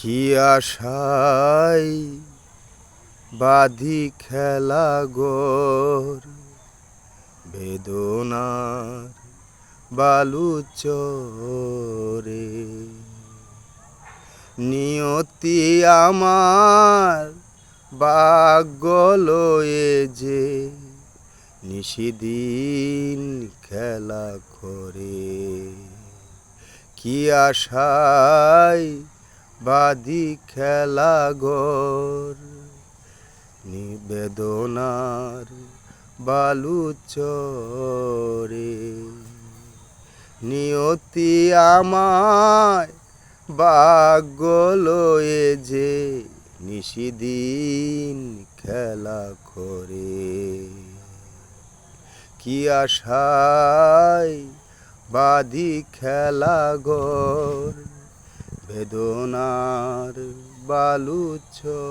কি আশায় বাঁধি খেলা গোর বেদনার বালুচরে নিয়তি আমার ভাগ্য লয়ে যে নিশিদিন খেলা করে কি আশায় বাঁধি খেলা গোর নিবেদনার বালুচরে নিয়তি আমায় ভাগ্য লয়ে যে নিশিদিন খেলা করে কি আশায় বাঁধি খেলা গোর বেদনার বালুচরে।